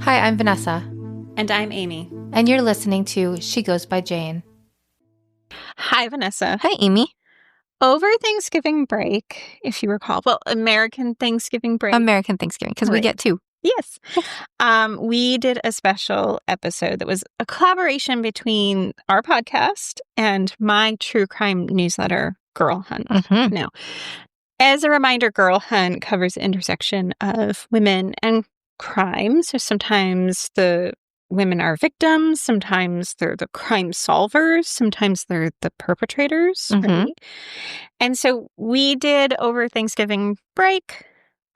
Hi, I'm Vanessa. And I'm Aimee. And you're listening to She Goes by Jane. Hi, Vanessa. Hi, Aimee. Over Thanksgiving break, if you recall, American Thanksgiving break. American Thanksgiving, because we get two. Yes. We did a special episode that was a collaboration between our podcast and my true crime newsletter, GIRLHUNT. Mm-hmm. Now, as a reminder, GIRLHUNT covers the intersection of women and crime. So sometimes the women are victims, sometimes they're the crime solvers, sometimes they're the perpetrators. Mm-hmm. Right? And so we did over Thanksgiving break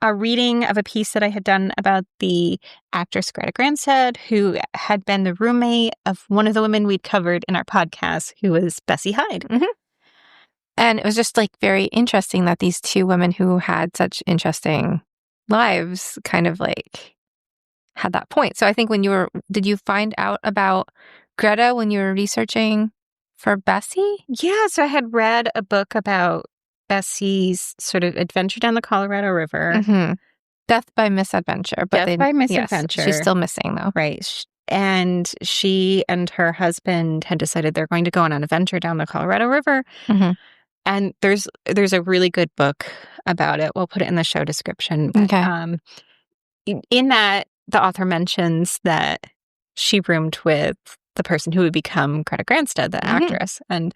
a reading of a piece that I had done about the actress Greta Granstead, who had been the roommate of one of the women we'd covered in our podcast, who was Bessie Hyde. Mm-hmm. And it was just very interesting that these two women who had such interesting lives kind of had that point. So I think did you find out about Greta when you were researching for Bessie? Yeah, so I had read a book about Bessie's sort of adventure down the Colorado River. Mm-hmm. Death by misadventure. Death by misadventure. Yes, she's still missing, though. Right. And she and her husband had decided they're going to go on an adventure down the Colorado River. Mm-hmm. And there's a really good book about it. We'll put it in the show description. But, Okay. In that, the author mentions that she roomed with the person who would become Greta Granstead, the actress. And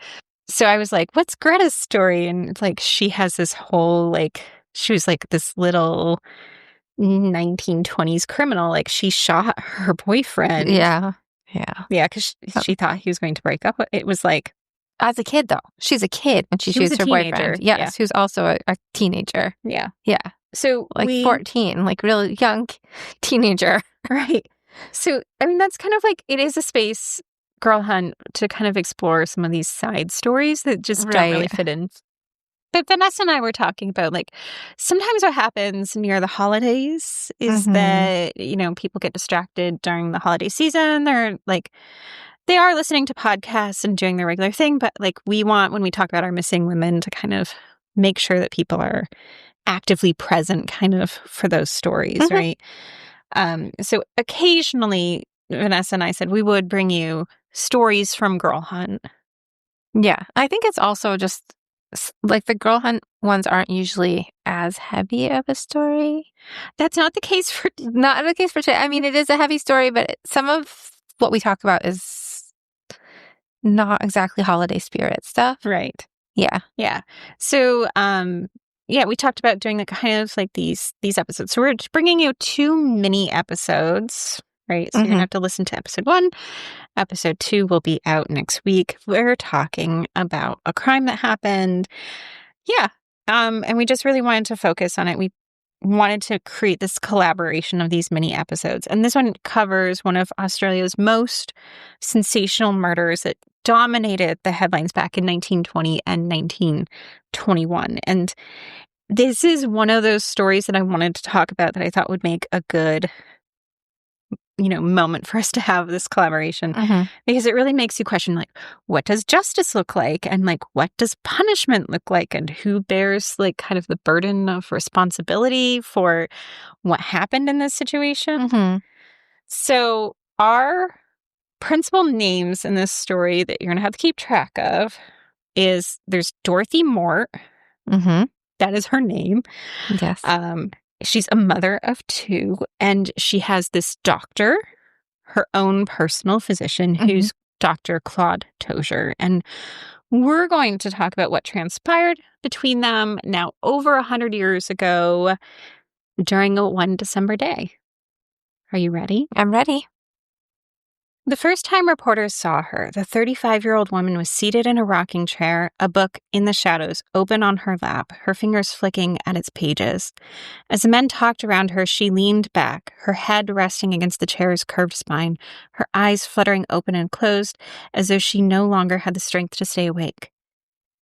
so I was like, what's Greta's story? And she has this whole, she was this little 1920s criminal. She shot her boyfriend. Yeah. Yeah, because she thought he was going to break up. It was as a kid, though. She's a kid when she shoots her boyfriend. Yes, who's also a teenager. Yeah. Yeah. So 14, really young teenager. Right. So, I mean, that's kind of it is a space, GIRLHUNT, to kind of explore some of these side stories that just don't really fit in. But Vanessa and I were talking about, sometimes what happens near the holidays is that, people get distracted during the holiday season. They're they are listening to podcasts and doing their regular thing, but we want, when we talk about our missing women, to kind of make sure that people are actively present kind of for those stories, right? So occasionally, Vanessa and I said we would bring you stories from GIRLHUNT. Yeah, I think it's also just the GIRLHUNT ones aren't usually as heavy of a story. That's not the case for today. I mean, it is a heavy story, but some of what we talk about is not exactly holiday spirit stuff. Right. Yeah. So, we talked about doing kind of these episodes. So we're just bringing you 2 mini episodes, right? So you're going to have to listen to episode 1. Episode 2 will be out next week. We're talking about a crime that happened. Yeah. And we just really wanted to focus on it. We wanted to create this collaboration of these mini episodes. And this one covers one of Australia's most sensational murders that dominated the headlines back in 1920 and 1921. And this is one of those stories that I wanted to talk about that I thought would make a good, moment for us to have this collaboration, because it really makes you question, what does justice look like? And what does punishment look like? And who bears kind of the burden of responsibility for what happened in this situation? So our principal names in this story that you're going to have to keep track of there's Dorothy Mort. That is her name. Yes. She's a mother of 2, and she has this doctor, her own personal physician, who's Dr. Claude Tozier. And we're going to talk about what transpired between them now over 100 years ago during one December day. Are you ready? I'm ready. The first time reporters saw her, the 35-year-old woman was seated in a rocking chair, a book in the shadows open on her lap, her fingers flicking at its pages. As the men talked around her, she leaned back, her head resting against the chair's curved spine, her eyes fluttering open and closed, as though she no longer had the strength to stay awake.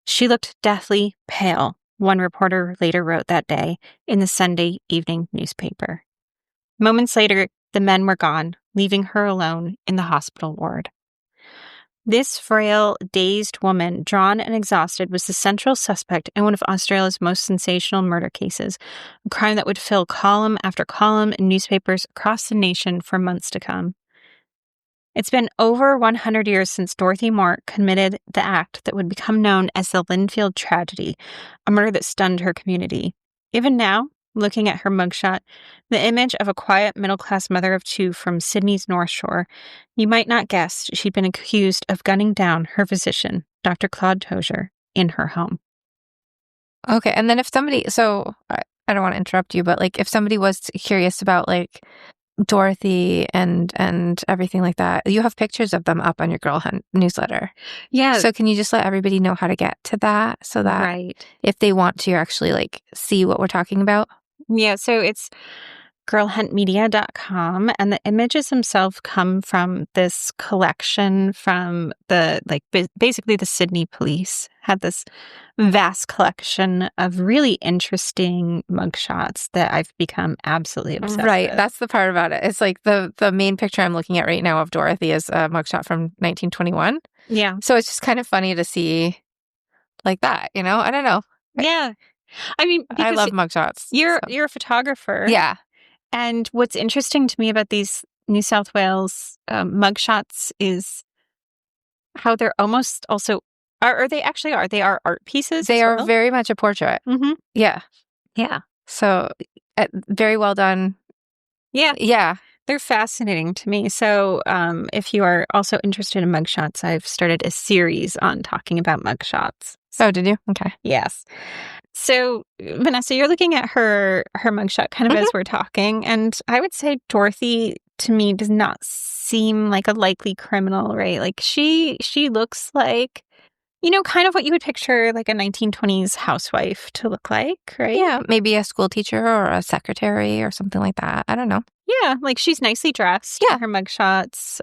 She looked deathly pale, one reporter later wrote that day in the Sunday evening newspaper. Moments later, the men were gone, leaving her alone in the hospital ward. This frail, dazed woman, drawn and exhausted, was the central suspect in one of Australia's most sensational murder cases, a crime that would fill column after column in newspapers across the nation for months to come. It's been over 100 years since Dorothy Mort committed the act that would become known as the Linfield tragedy, a murder that stunned her community. Even now, looking at her mugshot, the image of a quiet middle-class mother of two from Sydney's North Shore, you might not guess she'd been accused of gunning down her physician, Dr. Claude Tozier, in her home. Okay, and then if somebody, so I don't want to interrupt you, but like if somebody was curious about like Dorothy and everything like that, you have pictures of them up on your Girl Hunt newsletter. Yeah. So can you just let everybody know how to get to that so that Right. if they want to actually like see what we're talking about? Yeah, so it's girlhuntmedia.com, and the images themselves come from this collection from the, like, basically the Sydney police had this vast collection of really interesting mugshots that I've become absolutely obsessed Right. with. That's the part about it. It's like the main picture I'm looking at right now of Dorothy is a mugshot from 1921. Yeah. So it's just kind of funny to see like that, you know? I don't know. Yeah. I mean, I because love mugshots. you're so. a photographer. Yeah. And what's interesting to me about these New South Wales mugshots is how they're almost also, or they actually are. They are art pieces. They as are well. very much a portrait. Mm-hmm. Yeah. Yeah. So very well done. Yeah. Yeah. They're fascinating to me. So if you are also interested in mugshots, I've started a series on talking about mugshots. Oh, did you? Okay. Yes. So, Vanessa, you're looking at her mugshot kind of as we're talking, and I would say Dorothy, to me, does not seem like a likely criminal, right? Like, she looks like, you know, kind of what you would picture like a 1920s housewife to look like, right? Yeah. Maybe a school teacher or a secretary or something like that. I don't know. Yeah, like she's nicely dressed. Yeah. Her mugshots.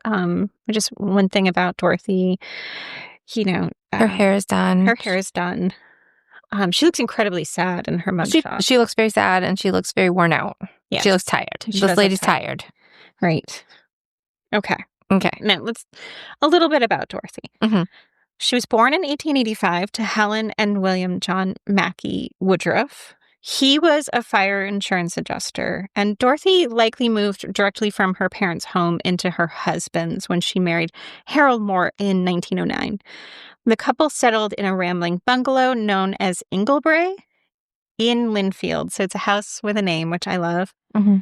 Just one thing about Dorothy, you know, Her hair is done. Her hair is done. She looks incredibly sad in her mugshot. She looks very sad and she looks very worn out. Yeah. She looks tired. She This lady's tired. Right. Okay. Okay. Now, a little bit about Dorothy. Mm-hmm. She was born in 1885 to Helen and William John Mackey Woodruff. He was a fire insurance adjuster, and Dorothy likely moved directly from her parents' home into her husband's when she married Harold Mort in 1909. The couple settled in a rambling bungalow known as Inglebray in Linfield. So it's a house with a name, which I love. Mm-hmm.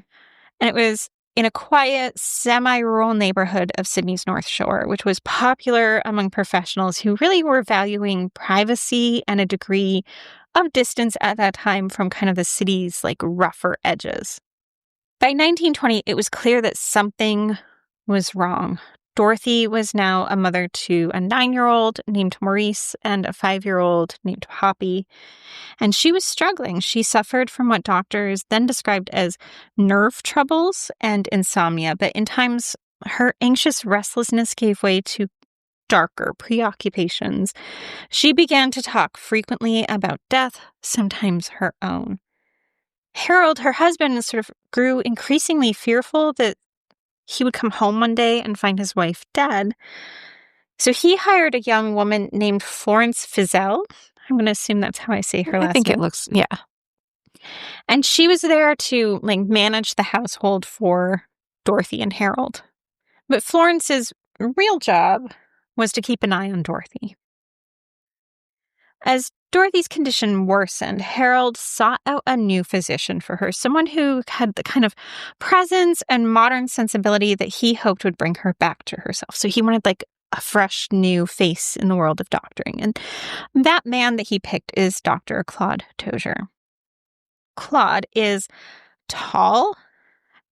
And it was in a quiet, semi-rural neighborhood of Sydney's North Shore, which was popular among professionals who really were valuing privacy and a degree of distance at that time from kind of the city's like rougher edges. By 1920, it was clear that something was wrong. Dorothy was now a mother to a 9-year-old named Maurice and a 5-year-old named Hoppy. And she was struggling. She suffered from what doctors then described as nerve troubles and insomnia. But in times, her anxious restlessness gave way to darker preoccupations. She began to talk frequently about death, sometimes her own. Harold, her husband, sort of grew increasingly fearful that he would come home one day and find his wife dead. So he hired a young woman named Florence Fizel. I'm going to assume that's how I say her last name. I think it looks, yeah. And she was there to like manage the household for Dorothy and Harold. But Florence's real job was to keep an eye on Dorothy. As Dorothy's condition worsened, Harold sought out a new physician for her, someone who had the kind of presence and modern sensibility that he hoped would bring her back to herself. So he wanted like a fresh new face in the world of doctoring. And that man that he picked is Dr. Claude Tozier. Claude is tall,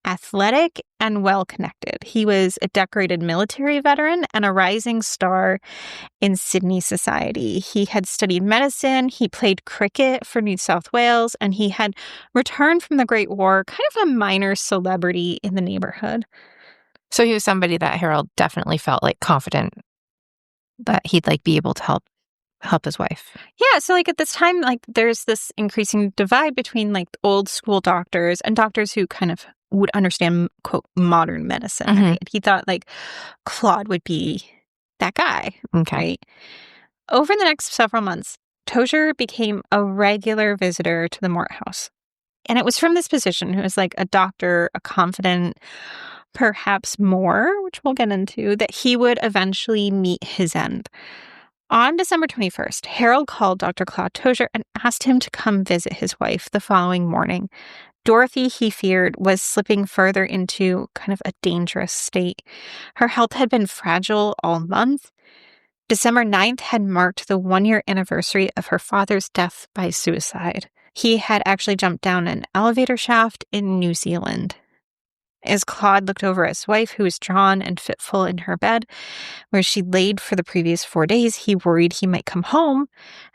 athletic, and well-connected. He was a decorated military veteran and a rising star in Sydney society. He had studied medicine, he played cricket for New South Wales, and he had returned from the Great War, kind of a minor celebrity in the neighborhood. So he was somebody that Harold definitely felt like confident that he'd like be able to help his wife. Yeah, so like at this time, like there's this increasing divide between like old school doctors and doctors who kind of would understand, quote, modern medicine. Mm-hmm. Right? He thought like Claude would be that guy. Okay. Right? Over the next several months, Tozier became a regular visitor to the Mort house. And it was from this position, who was like a doctor, a confidant, perhaps more, which we'll get into, that he would eventually meet his end. On December 21st, Harold called Dr. Claude Tozier and asked him to come visit his wife the following morning. Dorothy, he feared, was slipping further into kind of a dangerous state. Her health had been fragile all month. December 9th had marked the 1-year anniversary of her father's death by suicide. He had actually jumped down an elevator shaft in New Zealand. As Claude looked over at his wife, who was drawn and fitful in her bed, where she laid for the previous 4 days, he worried he might come home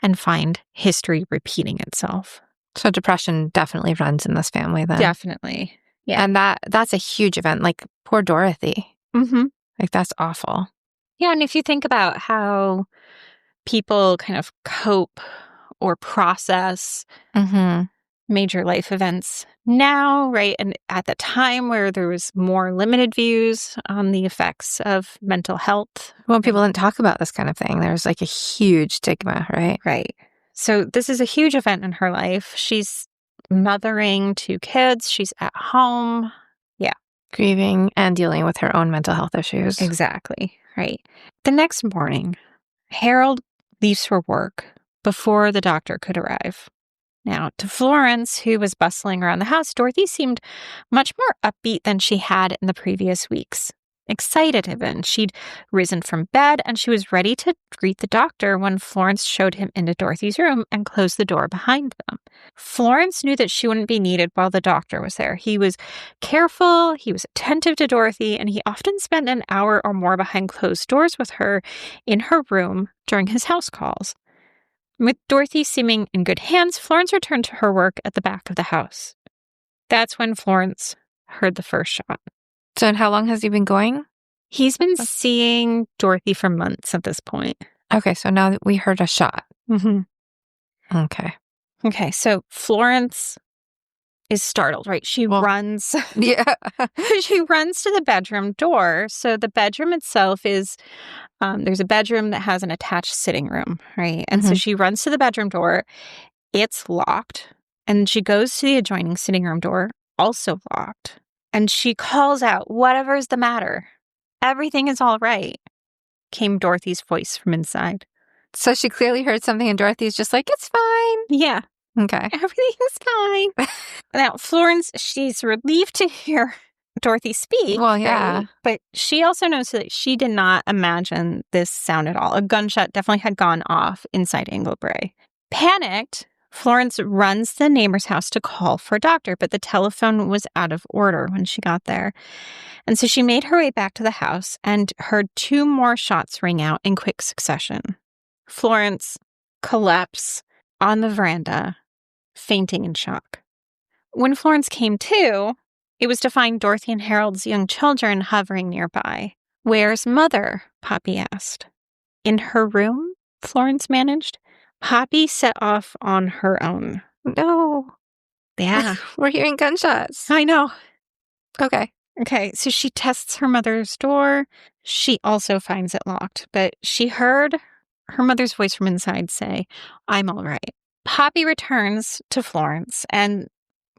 and find history repeating itself. So depression definitely runs in this family then. Definitely. Yeah. And that's a huge event. Like, poor Dorothy. Mm-hmm. Like, that's awful. Yeah, and if you think about how people kind of cope or process major life events now, right? And at the time where there was more limited views on the effects of mental health. Well, people didn't talk about this kind of thing. There was like a huge stigma, right? Right. So this is a huge event in her life. She's mothering 2 kids. She's at home. Yeah. Grieving and dealing with her own mental health issues. Exactly. Right. The next morning, Harold leaves for work before the doctor could arrive. Now, to Florence, who was bustling around the house, Dorothy seemed much more upbeat than she had in the previous weeks. Excited even. She'd risen from bed and she was ready to greet the doctor when Florence showed him into Dorothy's room and closed the door behind them. Florence knew that she wouldn't be needed while the doctor was there. He was careful, he was attentive to Dorothy, and he often spent an hour or more behind closed doors with her in her room during his house calls. With Dorothy seeming in good hands, Florence returned to her work at the back of the house. That's when Florence heard the first shot. So, and how long has he been going? He's been seeing Dorothy for months at this point. Okay, so now that we heard a shot. Mm-hmm. Okay. Okay, so Florence is startled, right? She runs. Yeah. She runs to the bedroom door. So the bedroom itself is, there's a bedroom that has an attached sitting room, right? And so she runs to the bedroom door. It's locked. And she goes to the adjoining sitting room door, also locked. And she calls out, "Whatever is the matter? Everything is all right," came Dorothy's voice from inside. So she clearly heard something and Dorothy's just like, "It's fine." Yeah. Okay. Everything's fine. Now, Florence, she's relieved to hear Dorothy speak. Well, yeah. Right? But she also knows that she did not imagine this sound at all. A gunshot definitely had gone off inside Inglebray. Panicked, Florence runs to the neighbor's house to call for a doctor, but the telephone was out of order when she got there. And so she made her way back to the house and heard 2 more shots ring out in quick succession. Florence collapsed on the veranda, fainting in shock. When Florence came to, it was to find Dorothy and Harold's young children hovering nearby. "Where's Mother?" Poppy asked. "In her room," Florence managed. Poppy set off on her own. No. Yeah. We're hearing gunshots. I know. Okay. Okay, so she tests her mother's door. She also finds it locked, but she heard her mother's voice from inside say, "I'm all right." Poppy returns to Florence, and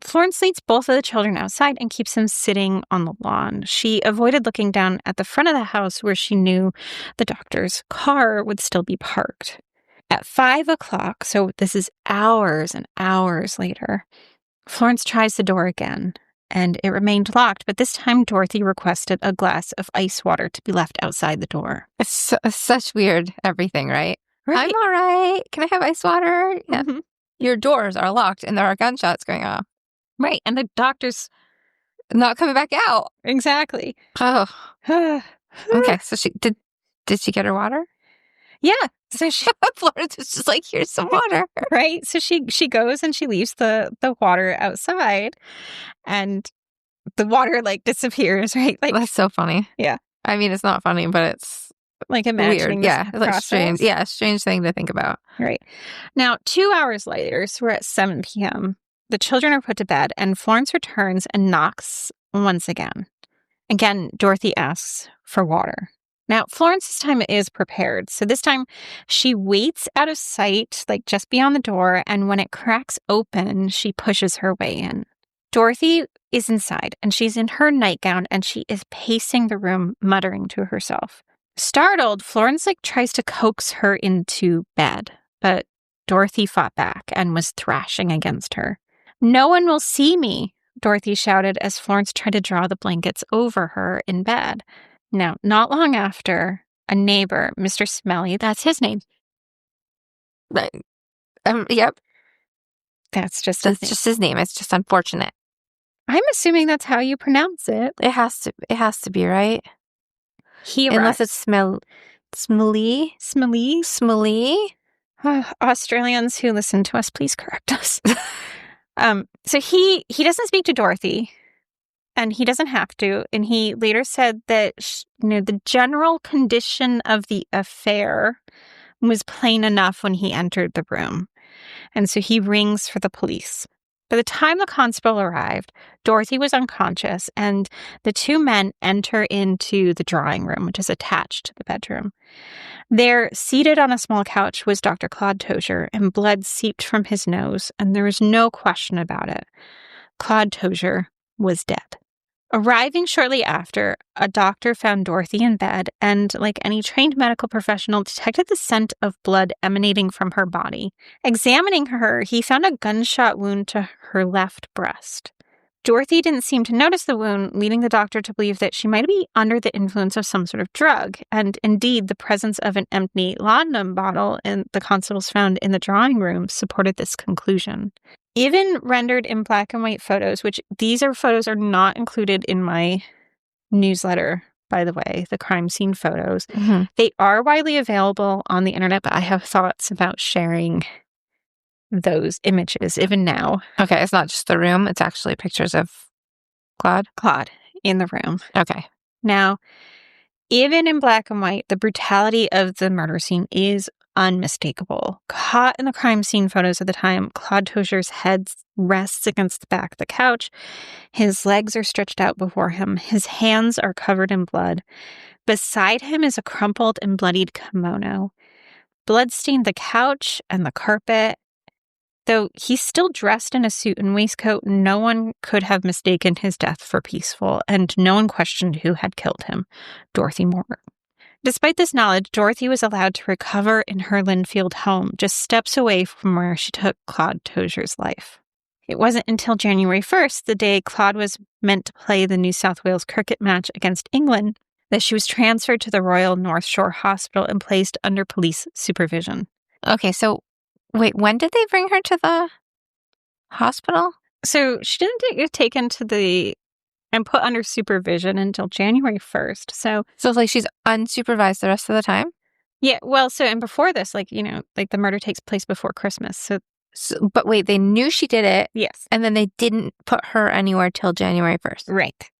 Florence leads both of the children outside and keeps them sitting on the lawn. She avoided looking down at the front of the house where she knew the doctor's car would still be parked. At 5 o'clock, so this is hours and hours later, Florence tries the door again, and it remained locked, but this time Dorothy requested a glass of ice water to be left outside the door. It's such weird everything, right? Right. "I'm all right. Can I have ice water?" Yeah. Mm-hmm. Your doors are locked and there are gunshots going off. Right, and the doctor's not coming back out. exactly. Oh. Okay, so did she get her water? Yeah. So she Florence was just like, "Here's some water." right. So she goes and she leaves the water outside, and the water like disappears, right? Like That's so funny. Yeah. I mean, it's not funny, but it's like imagining weird. Yeah. this It's like process. strange. Yeah, strange thing to think about. Right. Now, 2 hours later, so we're at 7 p.m., the children are put to bed, and Florence returns and knocks once again. Again, Dorothy asks for water. Now, Florence this time is prepared. So this time she waits out of sight, like just beyond the door, and when it cracks open, she pushes her way in. Dorothy is inside, and she's in her nightgown, and she is pacing the room, muttering to herself. Startled, Florence tries to coax her into bed, but Dorothy fought back and was thrashing against her. "No one will see me," Dorothy shouted as Florence tried to draw the blankets over her in bed. Now, not long after, a neighbor, Mr. Smelly, that's his name. Right. Yep. That's just That's just his name. It's just unfortunate. I'm assuming that's how you pronounce it. It has to be, right? He Unless it's Smelly. Australians who listen to us, please correct us. So he doesn't speak to Dorothy, and he doesn't have to. And he later said that the general condition of the affair was plain enough when he entered the room, and so he rings for the police. By the time the constable arrived, Dorothy was unconscious, and the two men enter into the drawing room, which is attached to the bedroom. There, seated on a small couch, was Dr. Claude Tozier, and blood seeped from his nose, and there was no question about it. Claude Tozier was dead. Arriving shortly after, a doctor found Dorothy in bed and, like any trained medical professional, detected the scent of blood emanating from her body. Examining her, he found a gunshot wound to her left breast. Dorothy didn't seem to notice the wound, leading the doctor to believe that she might be under the influence of some sort of drug. And indeed, the presence of an empty laudanum bottle the constables found in the drawing room supported this conclusion. Even rendered in black and white photos, which these photos are not included in my newsletter, by the way, the crime scene photos. Mm-hmm. They are widely available on the internet, but I have thoughts about sharing those images even now. Okay, it's not just the room. It's actually pictures of Claude in the room. Okay. Now, even in black and white, the brutality of the murder scene is unmistakable. Caught in the crime scene photos of the time, Claude Tozier's head rests against the back of the couch. His legs are stretched out before him. His hands are covered in blood. Beside him is a crumpled and bloodied kimono. Blood stained the couch and the carpet. Though he's still dressed in a suit and waistcoat, no one could have mistaken his death for peaceful, and no one questioned who had killed him, Dorothy Mort. Despite this knowledge, Dorothy was allowed to recover in her Linfield home, just steps away from where she took Claude Tozier's life. It wasn't until January 1st, the day Claude was meant to play the New South Wales cricket match against England, that she was transferred to the Royal North Shore Hospital and placed under police supervision. Okay, so wait, when did they bring her to the hospital? So she didn't get taken to and put under supervision until January 1st. So she's unsupervised the rest of the time? Yeah, well, and before this, the murder takes place before Christmas. So, but wait, they knew she did it. Yes. And then they didn't put her anywhere till January 1st. Right.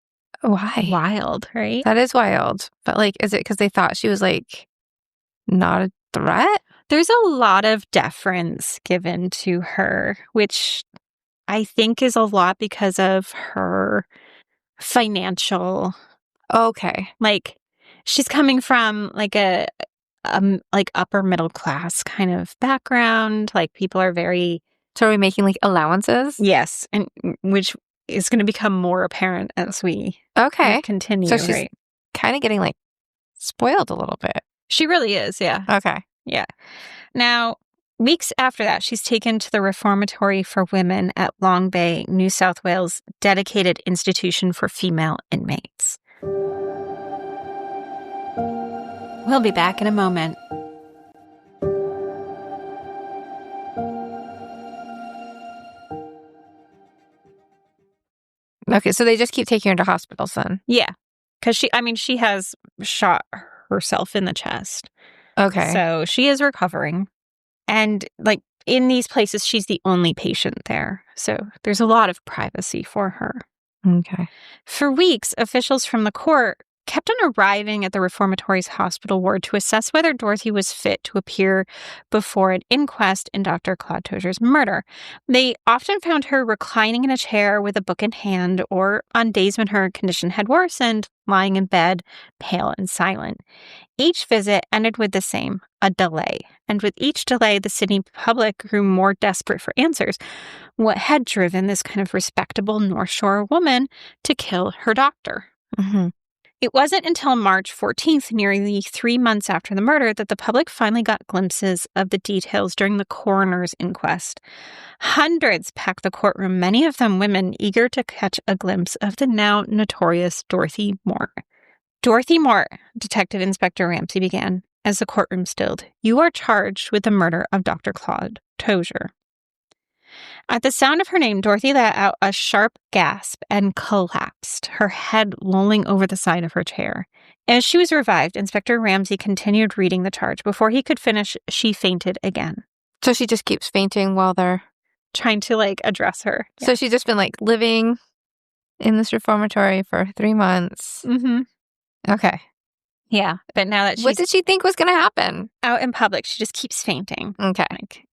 Why? Wild, right? That is wild. But is it because they thought she was not a threat? There's a lot of deference given to her, which I think is a lot because of her financial. Okay. She's coming from a upper middle class kind of background. People are very. So are we making allowances? Yes, and which is going to become more apparent as we continue. So she's kind of getting spoiled a little bit. She really is, yeah. Okay. Yeah. Now, weeks after that, she's taken to the Reformatory for Women at Long Bay, New South Wales, dedicated institution for female inmates. We'll be back in a moment. Okay, so they just keep taking her to hospitals then? Yeah, because she has shot herself in the chest. Okay. So she is recovering. And in these places, she's the only patient there. So there's a lot of privacy for her. Okay. For weeks, officials from the court kept on arriving at the reformatory's hospital ward to assess whether Dorothy was fit to appear before an inquest in Dr. Claude Tozer's murder. They often found her reclining in a chair with a book in hand, or on days when her condition had worsened, lying in bed, pale and silent. Each visit ended with the same, a delay. And with each delay, the Sydney public grew more desperate for answers. What had driven this kind of respectable North Shore woman to kill her doctor? Mm-hmm. It wasn't until March 14th, nearly 3 months after the murder, that the public finally got glimpses of the details during the coroner's inquest. Hundreds packed the courtroom, many of them women eager to catch a glimpse of the now notorious Dorothy Mort. Dorothy Mort, Detective Inspector Ramsey began, as the courtroom stilled. You are charged with the murder of Dr. Claude Tozier. At the sound of her name, Dorothy let out a sharp gasp and collapsed, her head lolling over the side of her chair. As she was revived, Inspector Ramsey continued reading the charge. Before he could finish, she fainted again. So she just keeps fainting while they're trying to, address her. Yeah. So she's just been, living in this reformatory for 3 months. Mm-hmm. Okay. Yeah, but now that she's... What did she think was going to happen? Out in public, she just keeps fainting. Okay.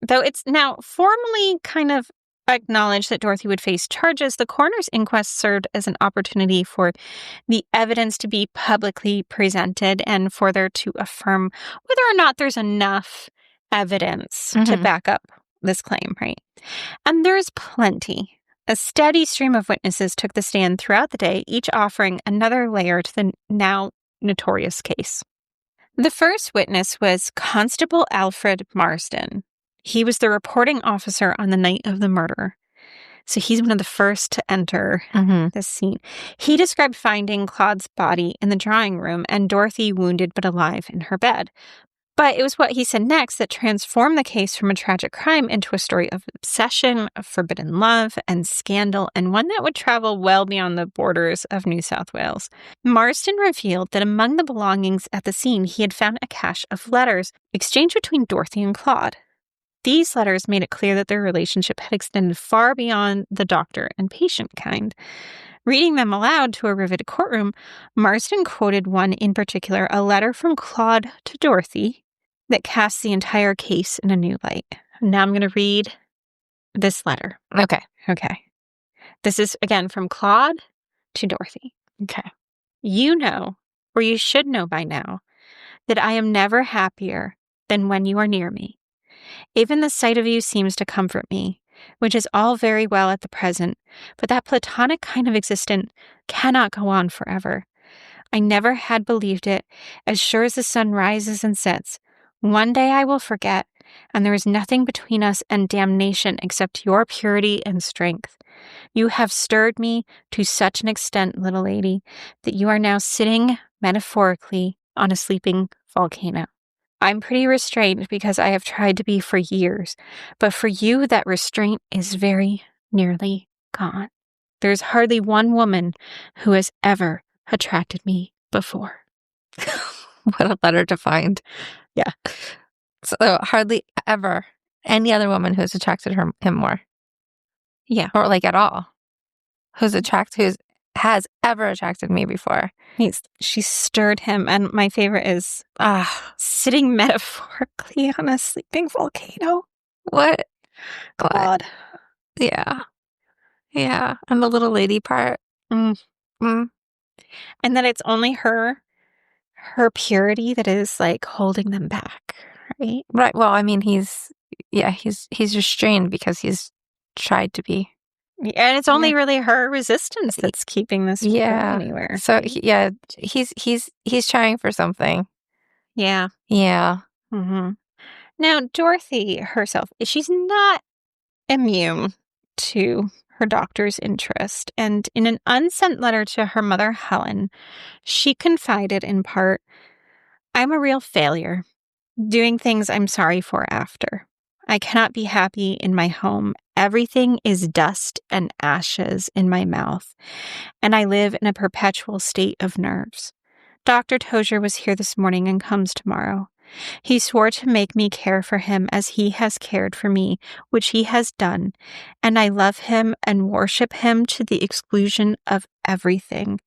Though it's now formally kind of acknowledged that Dorothy would face charges, the coroner's inquest served as an opportunity for the evidence to be publicly presented and for there to affirm whether or not there's enough evidence to back up this claim, right? And there's plenty. A steady stream of witnesses took the stand throughout the day, each offering another layer to the now notorious case. The first witness was Constable Alfred Marsden. He was the reporting officer on the night of the murder. So he's one of the first to enter the scene. He described finding Claude's body in the drawing room and Dorothy wounded but alive in her bed. But it was what he said next that transformed the case from a tragic crime into a story of obsession, of forbidden love, and scandal, and one that would travel well beyond the borders of New South Wales. Marsden revealed that among the belongings at the scene, he had found a cache of letters exchanged between Dorothy and Claude. These letters made it clear that their relationship had extended far beyond the doctor and patient kind. Reading them aloud to a riveted courtroom, Marsden quoted one in particular, a letter from Claude to Dorothy, that casts the entire case in a new light. Now I'm going to read this letter. Okay. This is, again, from Claude to Dorothy. Okay. You know, or you should know by now, that I am never happier than when you are near me. Even the sight of you seems to comfort me, which is all very well at the present, but that platonic kind of existence cannot go on forever. I never had believed it, as sure as the sun rises and sets. One day I will forget, and there is nothing between us and damnation except your purity and strength. You have stirred me to such an extent, little lady, that you are now sitting, metaphorically, on a sleeping volcano. I'm pretty restrained because I have tried to be for years, but for you that restraint is very nearly gone. There's hardly one woman who has ever attracted me before. What a letter to find. Yeah. So hardly ever any other woman who's attracted him more. Yeah. Or at all. Who has ever attracted me before. She stirred him. And my favorite is sitting metaphorically on a sleeping volcano. What? God. Yeah. Yeah. And the little lady part. And that it's only her purity that is holding them back, right? Right. Well, I mean, he's restrained because he's tried to be. And it's only really her resistance that's keeping this from going anywhere. So he's trying for something. Yeah. Yeah. Now, Dorothy herself, she's not immune to her doctor's interest. And in an unsent letter to her mother, Helen, she confided in part, I'm a real failure, doing things I'm sorry for after. I cannot be happy in my home. Everything is dust and ashes in my mouth, and I live in a perpetual state of nerves. Dr. Tozier was here this morning and comes tomorrow. He swore to make me care for him as he has cared for me, which he has done, and I love him and worship him to the exclusion of everything.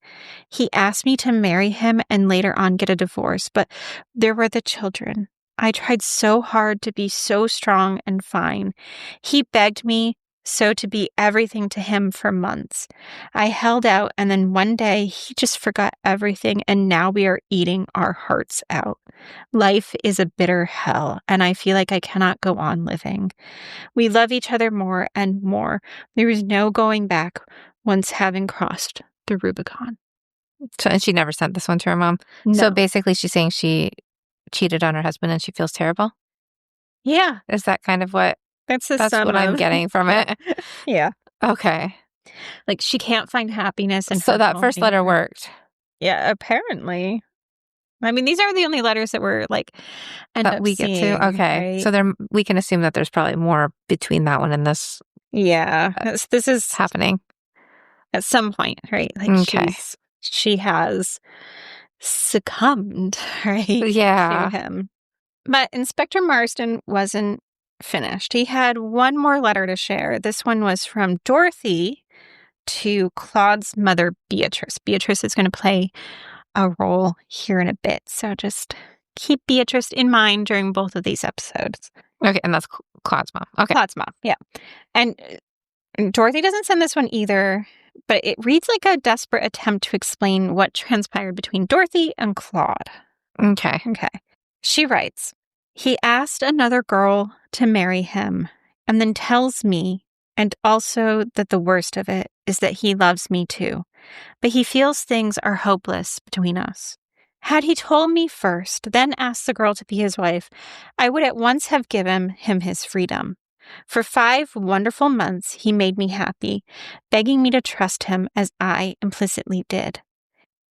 He asked me to marry him and later on get a divorce, but there were the children. I tried so hard to be so strong and fine. He begged me so to be everything to him for months. I held out, and then one day he just forgot everything, and now we are eating our hearts out. Life is a bitter hell, and I feel like I cannot go on living. We love each other more and more. There is no going back once having crossed the Rubicon. So, and she never sent this one to her mom. No. So basically she's saying she cheated on her husband and she feels terrible. Yeah. Is that kind of what That's what I'm getting from it? Yeah. Okay. Like she can't find happiness in So her that first letter behavior. worked. Yeah, apparently. I mean, these are the only letters that we're like end That up we get seeing, to. Okay. right? So we can assume that there's probably more between that one and this Yeah. This is happening. at some point, right? Like Okay. she has succumbed, right? Yeah. To him. But Inspector Marsden wasn't finished. He had one more letter to share. This one was from Dorothy to Claude's mother, Beatrice. Beatrice is going to play a role here in a bit. So just keep Beatrice in mind during both of these episodes. Okay. And that's Claude's mom. Okay. Claude's mom, yeah. And Dorothy doesn't send this one either, but it reads like a desperate attempt to explain what transpired between Dorothy and Claude. Okay. She writes, he asked another girl to marry him and then tells me, and also that the worst of it is that he loves me too, but he feels things are hopeless between us. Had he told me first, then asked the girl to be his wife, I would at once have given him his freedom. For 5 wonderful months, he made me happy, begging me to trust him as I implicitly did.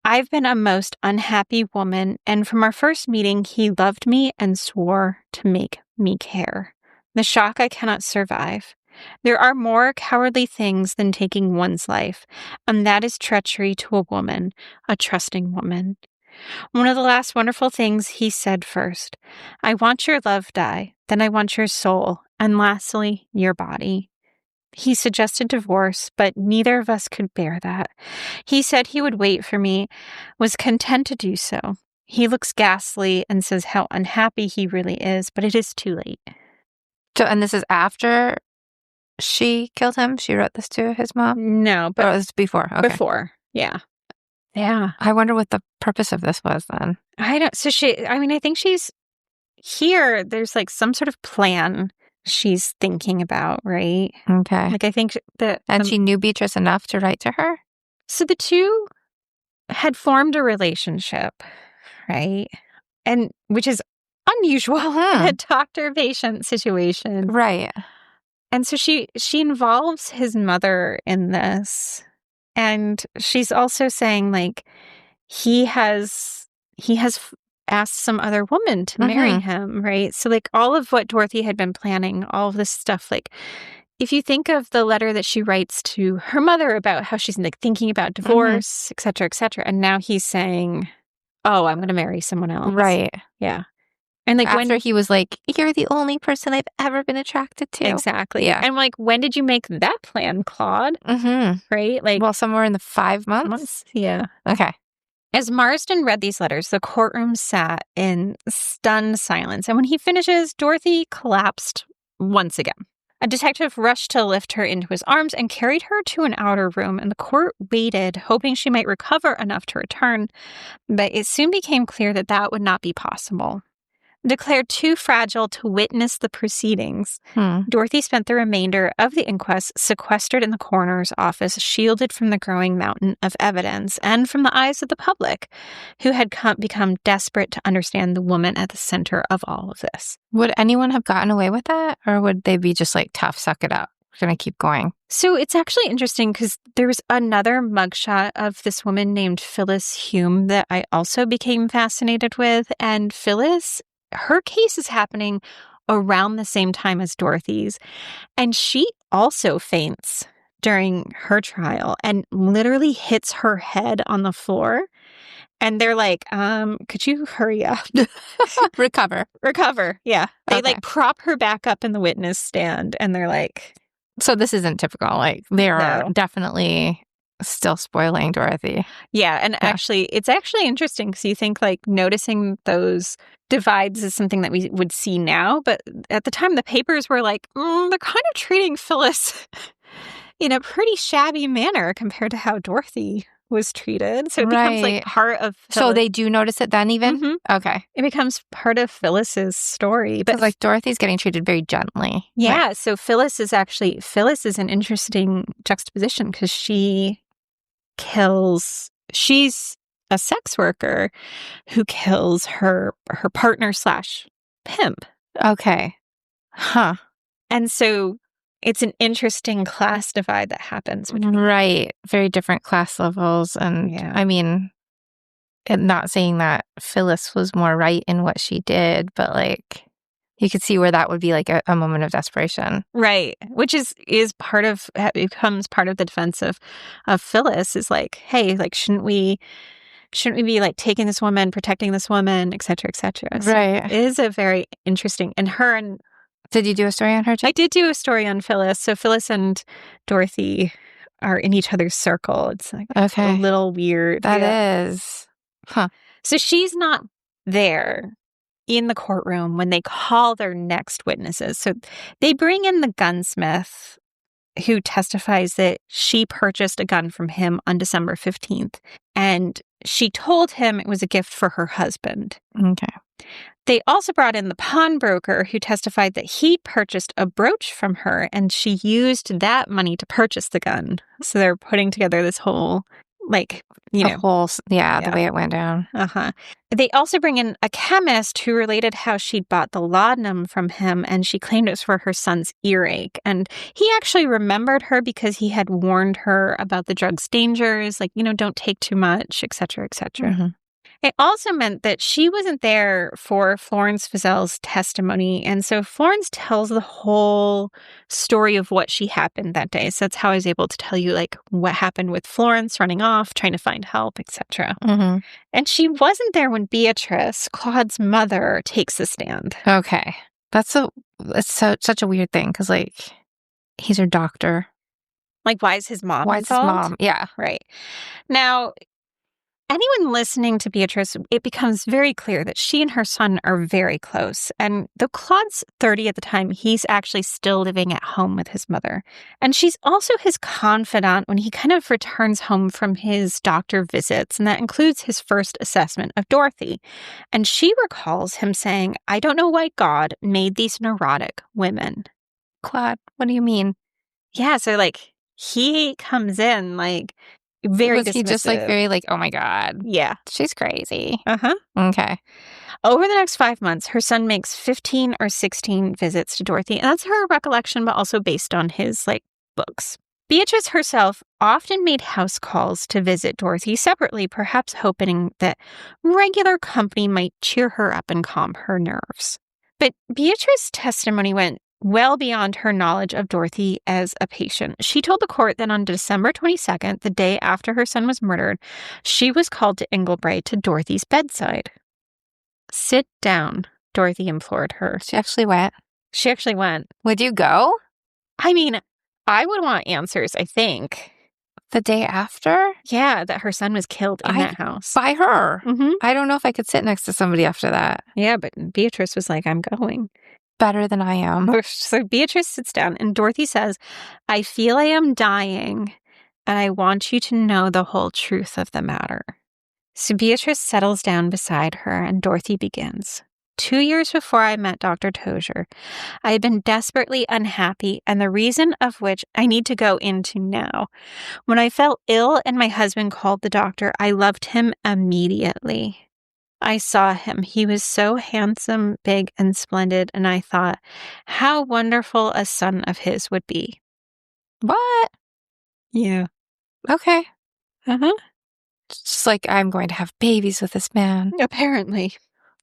I've been a most unhappy woman, and from our first meeting, he loved me and swore to make me care. The shock I cannot survive. There are more cowardly things than taking one's life, and that is treachery to a woman, a trusting woman. One of the last wonderful things he said first, I want your love, Di, then I want your soul, and lastly, your body. He suggested divorce, but neither of us could bear that. He said he would wait for me, was content to do so. He looks ghastly and says how unhappy he really is, but it is too late. So, and this is after she killed him? She wrote this to his mom? No, but it was before. Okay. Before, yeah. Yeah. I wonder what the purpose of this was then. I don't, so I think she's here. There's like some sort of plan she's thinking about, right? Okay. Like I think that... And she knew Beatrice enough to write to her? So the two had formed a relationship, right? And which is unusual in a doctor-patient situation. Right. And so she involves his mother in this. And she's also saying, like, he has asked some other woman to marry him, right? So, like, all of what Dorothy had been planning, all of this stuff, like, if you think of the letter that she writes to her mother about how she's, like, thinking about divorce, et cetera, and now he's saying, oh, I'm going to marry someone else. Right. Yeah. And like after he was like, you're the only person I've ever been attracted to. Exactly. Yeah. And like, when did you make that plan, Claude? Right? Like, well, somewhere in the 5 months. Yeah. Okay. As Marsden read these letters, the courtroom sat in stunned silence. And when he finishes, Dorothy collapsed once again. A detective rushed to lift her into his arms and carried her to an outer room, and the court waited, hoping she might recover enough to return. But it soon became clear that that would not be possible. Declared too fragile to witness the proceedings, Dorothy spent the remainder of the inquest sequestered in the coroner's office, shielded from the growing mountain of evidence and from the eyes of the public, who had become desperate to understand the woman at the center of all of this. Would anyone have gotten away with that? Or would they be just like, tough, suck it up, we're going to keep going? So it's actually interesting because there was another mugshot of this woman named Phyllis Hume that I also became fascinated with. And Phyllis, her case is happening around the same time as Dorothy's. And she also faints during her trial and literally hits her head on the floor. And they're like, could you hurry up? Recover. Yeah. They Okay. like prop her back up in the witness stand and they're like, So this isn't typical. Like, they are No. definitely still spoiling Dorothy. yeah. And actually, it's actually interesting because you think like noticing those divides is something that we would see now. But at the time, the papers were like, they're kind of treating Phyllis in a pretty shabby manner compared to how Dorothy was treated. So it becomes like Right. part of So Phyllis. they do notice it then even? Mhm. Okay. It becomes part of Phyllis's story. But Because like Dorothy's getting treated very gently. yeah, Right. so Phyllis is an interesting juxtaposition because she's a sex worker who kills her partner / pimp. Okay. Huh. And so it's an interesting class divide that happens between Right. Very different class levels. And Yeah. I mean, not saying that Phyllis was more right in what she did, but like you could see where that would be like a moment of desperation. Right. Which is part of becomes part of the defense of Phyllis is like, hey, like shouldn't we be like taking this woman, protecting this woman, et cetera, et cetera. So Right. it is a very interesting and Did you do a story on her too? I did do a story on Phyllis. So Phyllis and Dorothy are in each other's circle. It's like a little weird. That is. Huh. So she's not there in the courtroom when they call their next witnesses. So they bring in the gunsmith who testifies that she purchased a gun from him on December 15th. And she told him it was a gift for her husband. Okay. They also brought in the pawnbroker who testified that he purchased a brooch from her and she used that money to purchase the gun. So they're putting together this whole, like, the way it went down. They also bring in a chemist who related how she'd bought the laudanum from him and she claimed it was for her son's earache. And he actually remembered her because he had warned her about the drug's dangers, like, don't take too much, et cetera, et cetera. Mm-hmm. It also meant that she wasn't there for Florence Fiesel's testimony. And so Florence tells the whole story of what she happened that day. So that's how I was able to tell you, like, what happened with Florence running off, trying to find help, etc. Mm-hmm. And she wasn't there when Beatrice, Claude's mother, takes the stand. Okay. It's such a weird thing because, like, he's her doctor. Like, why is his mom Why is his involved? mom? Yeah. Right. Now, anyone listening to Beatrice, it becomes very clear that she and her son are very close. And though Claude's 30 at the time, he's actually still living at home with his mother. And she's also his confidant when he kind of returns home from his doctor visits. And that includes his first assessment of Dorothy. And she recalls him saying, "I don't know why God made these neurotic women." Claude, what do you mean? Yeah, so like he comes in like very dismissive. Was he just like very like, oh my God. Yeah. She's crazy. Okay. Over the next 5 months, her son makes 15 or 16 visits to Dorothy. And that's her recollection, but also based on his books. Beatrice herself often made house calls to visit Dorothy separately, perhaps hoping that regular company might cheer her up and calm her nerves. But Beatrice's testimony went well beyond her knowledge of Dorothy as a patient. She told the court that on December 22nd, the day after her son was murdered, she was called to Inglebray to Dorothy's bedside. "Sit down," Dorothy implored her. She actually went. Would you go? I mean, I would want answers, I think. The day after? Yeah, that her son was killed in that house. By her. Mm-hmm. I don't know if I could sit next to somebody after that. Yeah, but Beatrice was like, "I'm going." Better than I am. So Beatrice sits down and Dorothy says, "I feel I am dying and I want you to know the whole truth of the matter." So Beatrice settles down beside her and Dorothy begins. 2 years before I met Dr. Tozier, I had been desperately unhappy, and the reason of which I need to go into now. When I fell ill and my husband called the doctor, I loved him immediately. I saw him. He was so handsome, big, and splendid, and I thought, how wonderful a son of his would be. What? Yeah. Okay. Uh-huh. It's just like, I'm going to have babies with this man. Apparently.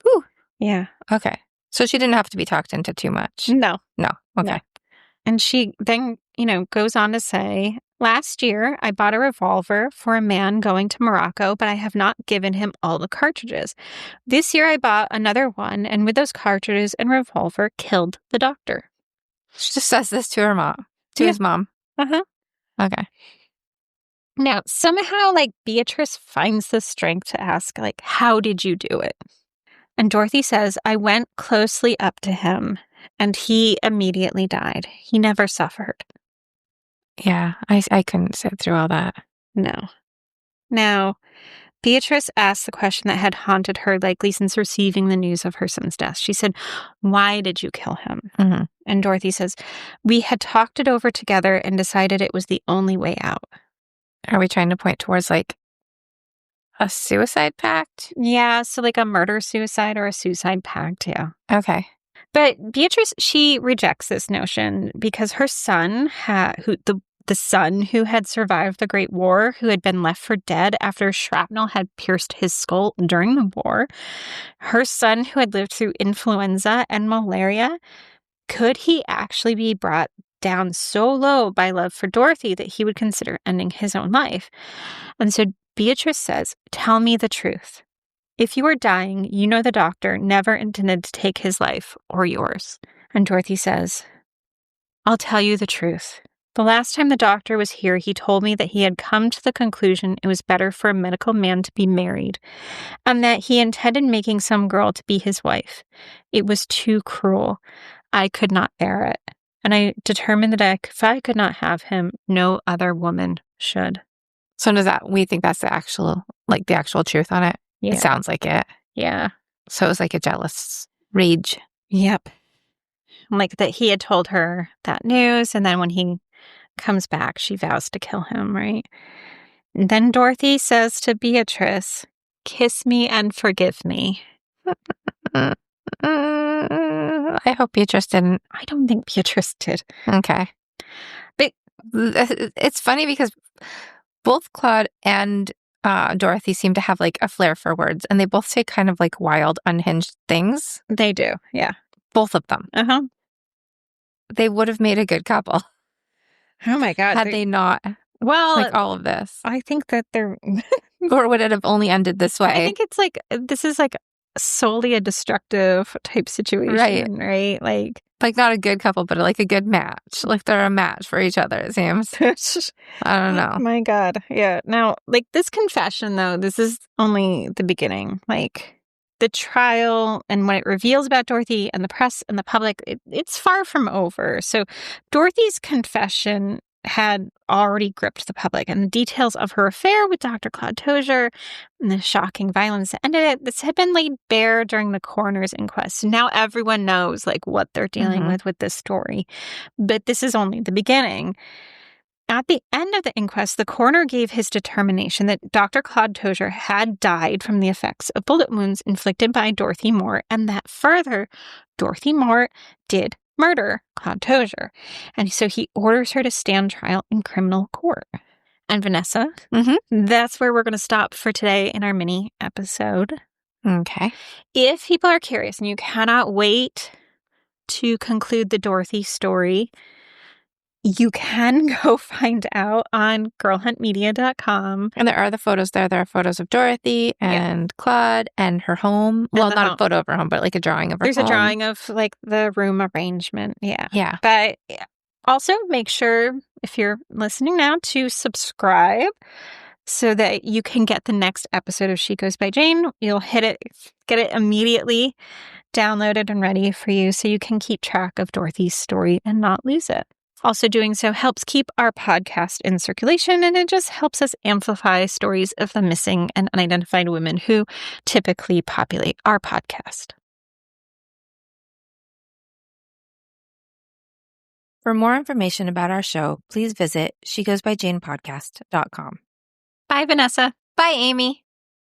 Ooh. Yeah. Okay. So she didn't have to be talked into too much. No. Okay. No. And she then, goes on to say, Last year, I bought a revolver for a man going to Morocco, but I have not given him all the cartridges. This year, I bought another one, and with those cartridges and revolver, killed the doctor. She just says this to her mom, to his mom. Uh-huh. Okay. Now, somehow, Beatrice finds the strength to ask, how did you do it? And Dorothy says, I went closely up to him, and he immediately died. He never suffered. Yeah, I couldn't sit through all that. No. Now, Beatrice asked the question that had haunted her likely since receiving the news of her son's death. She said, why did you kill him? Mm-hmm. And Dorothy says, we had talked it over together and decided it was the only way out. Are we trying to point towards a suicide pact? Yeah, so a murder-suicide or a suicide pact, yeah. Okay. But Beatrice, she rejects this notion because her son, the son who had survived the Great War, who had been left for dead after shrapnel had pierced his skull during the war, her son who had lived through influenza and malaria, could he actually be brought down so low by love for Dorothy that he would consider ending his own life? And so Beatrice says, tell me the truth. If you were dying, you know the doctor never intended to take his life or yours. And Dorothy says, I'll tell you the truth. The last time the doctor was here, he told me that he had come to the conclusion it was better for a medical man to be married, and that he intended making some girl to be his wife. It was too cruel. I could not bear it. And I determined that if I could not have him, no other woman should. So we think that's the actual truth on it? Yeah. It sounds like it. Yeah. So it was like a jealous rage. Yep. That he had told her that news, and then when he comes back, she vows to kill him, right? And then Dorothy says to Beatrice, kiss me and forgive me. I hope Beatrice didn't. I don't think Beatrice did. Okay. But it's funny because both Claude and Dorothy seem to have a flair for words, and they both say kind of wild, unhinged things. They do, yeah. Both of them. Uh-huh. They would have made a good couple. Oh my God. Had they not all of this. I think that they're... Or would it have only ended this way? I think it's this is solely a destructive type situation, right? Not a good couple, but a good match. They're a match for each other, it seems. I don't know. Oh my God. Yeah. Now, this confession, though, this is only the beginning. The trial and what it reveals about Dorothy and the press and the public, it's far from over. So Dorothy's confession had already gripped the public, and the details of her affair with Dr. Claude Tozier and the shocking violence that ended it, this had been laid bare during the coroner's inquest. So now everyone knows what they're dealing with this story. But this is only the beginning. At the end of the inquest, the coroner gave his determination that Dr. Claude Tozier had died from the effects of bullet wounds inflicted by Dorothy Mort, and that further, Dorothy Mort did murder Claude Tozier. And so he orders her to stand trial in criminal court. And Vanessa, that's where we're going to stop for today in our mini episode. Okay. If people are curious and you cannot wait to conclude the Dorothy story, you can go find out on girlhuntmedia.com. And there are the photos there. There are photos of Dorothy and Claude and her home. Well, not a photo of her home, but a drawing of her home. There's a drawing of the room arrangement. Yeah. Yeah. But also make sure, if you're listening now, to subscribe so that you can get the next episode of She Goes by Jane. You'll get it immediately downloaded and ready for you so you can keep track of Dorothy's story and not lose it. Also, doing so helps keep our podcast in circulation, and it just helps us amplify stories of the missing and unidentified women who typically populate our podcast. For more information about our show, please visit shegoesbyjanepodcast.com. Bye, Vanessa. Bye, Amy.